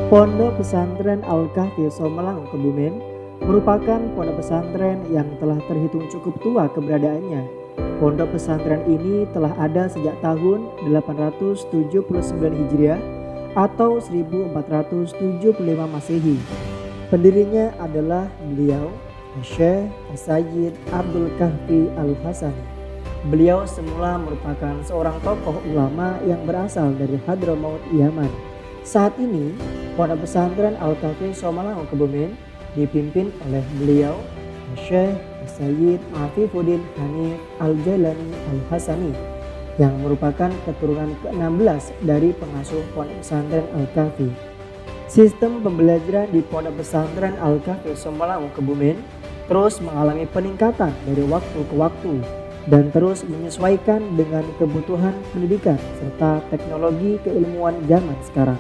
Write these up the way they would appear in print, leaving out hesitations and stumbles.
Pondok Pesantren Al-Kahfi Somalang Kebumen merupakan pondok pesantren yang telah terhitung cukup tua keberadaannya. Pondok pesantren ini telah ada sejak tahun 879 Hijriah atau 1475 Masehi. Pendirinya adalah beliau, Syekh Sayyid Abdul Kahfi Al-Hasani. Beliau semula merupakan seorang tokoh ulama yang berasal dari Hadramaut, Yaman. Saat ini, pondok pesantren Al-Kahfi Somalang Kebumen dipimpin oleh beliau, Syekh Sayyid Afifuddin Hanif Al-Jailani Al-Hasani, yang merupakan keturunan ke-16 dari pengasuh pondok pesantren Al-Kahfi. Sistem pembelajaran di pondok pesantren Al-Kahfi Somalang Kebumen terus mengalami peningkatan dari waktu ke waktu dan terus menyesuaikan dengan kebutuhan pendidikan serta teknologi keilmuan zaman sekarang.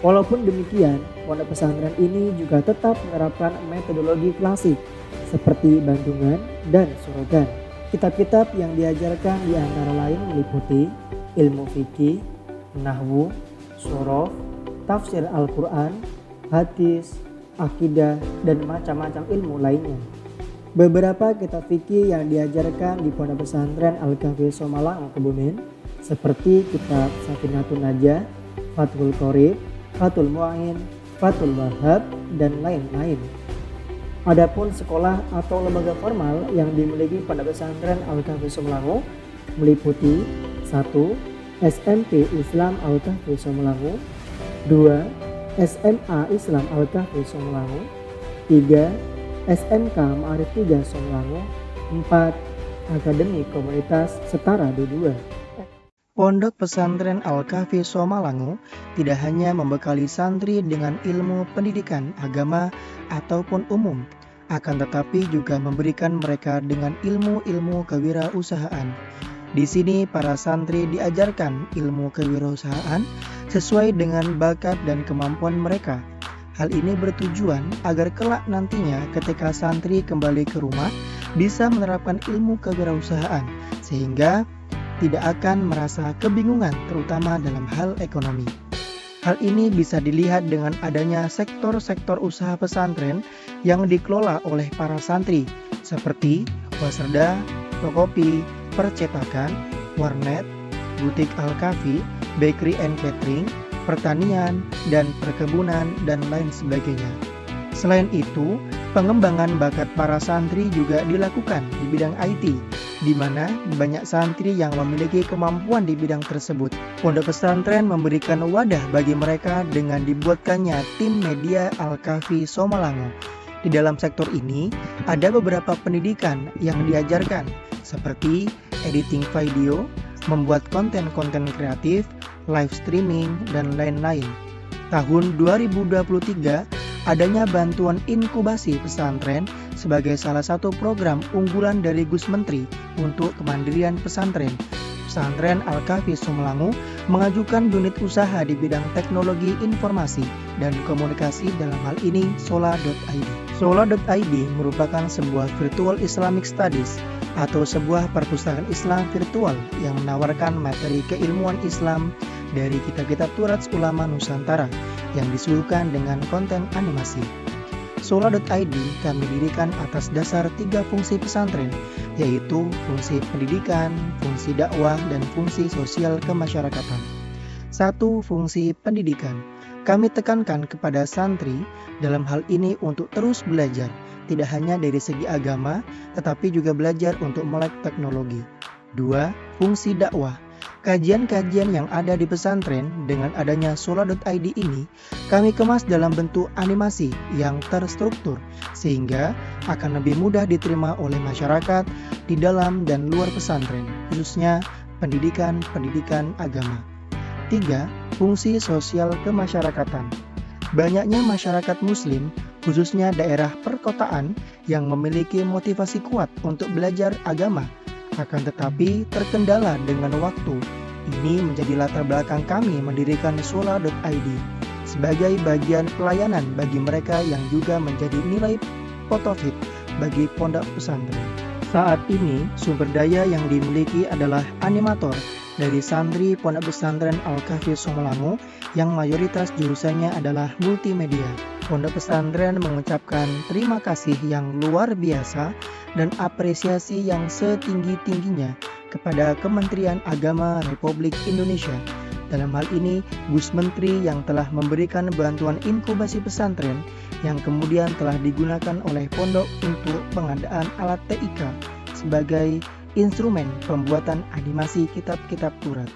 Walaupun demikian, pondok pesantren ini juga tetap menerapkan metodologi klasik seperti bandungan dan surogan. Kitab-kitab yang diajarkan di antara lain meliputi ilmu fikih, nahwu, shorof, tafsir Al-Quran, hadis, akidah, dan macam-macam ilmu lainnya. Beberapa kitab fikih yang diajarkan di pondok pesantren Al-Kahfi Somalang Kebumen seperti kitab Safinatun Najah, Fathul Qorib, Fathul Mu'in, Fathul Wahhab, dan lain-lain. Adapun sekolah atau lembaga formal yang dimiliki pondok pesantren Al-Kahfi Somalang meliputi 1. SMP Islam Al-Kahfi Somalang, 2. SMA Islam Al-Kahfi Somalang, 3. SMK Ma'arif 3 Somalang, 4. Akademi Komunitas Setara D2. Pondok pesantren Al-Kahfi Somalang tidak hanya membekali santri dengan ilmu pendidikan agama ataupun umum, akan tetapi juga memberikan mereka dengan ilmu-ilmu kewirausahaan. Di sini para santri diajarkan ilmu kewirausahaan sesuai dengan bakat dan kemampuan mereka. Hal ini bertujuan agar kelak nantinya ketika santri kembali ke rumah bisa menerapkan ilmu kewirausahaan sehingga tidak akan merasa kebingungan terutama dalam hal ekonomi. Hal ini bisa dilihat dengan adanya sektor-sektor usaha pesantren yang dikelola oleh para santri seperti wasreda, kopi, percetakan, warnet, butik Al-Kahfi, bakery and catering, pertanian, dan perkebunan, dan lain sebagainya. Selain itu, pengembangan bakat para santri juga dilakukan di bidang IT, di mana banyak santri yang memiliki kemampuan di bidang tersebut. Pondok pesantren memberikan wadah bagi mereka dengan dibuatkannya tim media Al-Kahfi Somalang. Di dalam sektor ini, ada beberapa pendidikan yang diajarkan, seperti editing video, membuat konten-konten kreatif, live streaming, dan lain-lain. Tahun 2023, adanya bantuan inkubasi pesantren sebagai salah satu program unggulan dari Gus Menteri untuk kemandirian pesantren. Pesantren Al-Kahfi Somalang mengajukan unit usaha di bidang teknologi informasi dan komunikasi, dalam hal ini Sola.id. Sola.id merupakan sebuah virtual Islamic studies atau sebuah perpustakaan Islam virtual yang menawarkan materi keilmuan Islam dari kitab-kitab Turats Ulama Nusantara yang disuguhkan dengan konten animasi. Sola.id kami dirikan atas dasar 3 fungsi pesantren, yaitu fungsi pendidikan, fungsi dakwah, dan fungsi sosial kemasyarakatan. 1. Fungsi pendidikan. Kami tekankan kepada santri dalam hal ini untuk terus belajar, tidak hanya dari segi agama, tetapi juga belajar untuk melek teknologi. 2. Fungsi dakwah. Kajian-kajian yang ada di pesantren dengan adanya Sola.id ini kami kemas dalam bentuk animasi yang terstruktur sehingga akan lebih mudah diterima oleh masyarakat di dalam dan luar pesantren, khususnya pendidikan agama. 3. Fungsi sosial kemasyarakatan. Banyaknya masyarakat muslim, khususnya daerah perkotaan, yang memiliki motivasi kuat untuk belajar agama, akan tetapi terkendala dengan waktu. Ini menjadi latar belakang kami mendirikan Sola.id sebagai bagian pelayanan bagi mereka yang juga menjadi nilai potofit bagi pondok pesantren. Saat ini sumber daya yang dimiliki adalah animator dari santri Pondok Pesantren Al-Kahfi Somolango yang mayoritas jurusannya adalah multimedia. Pondok pesantren mengucapkan terima kasih yang luar biasa dan apresiasi yang setinggi-tingginya kepada Kementerian Agama Republik Indonesia. Dalam hal ini, Gus Menteri yang telah memberikan bantuan inkubasi pesantren yang kemudian telah digunakan oleh pondok untuk pengadaan alat TIK sebagai instrumen pembuatan animasi kitab-kitab Qur'an.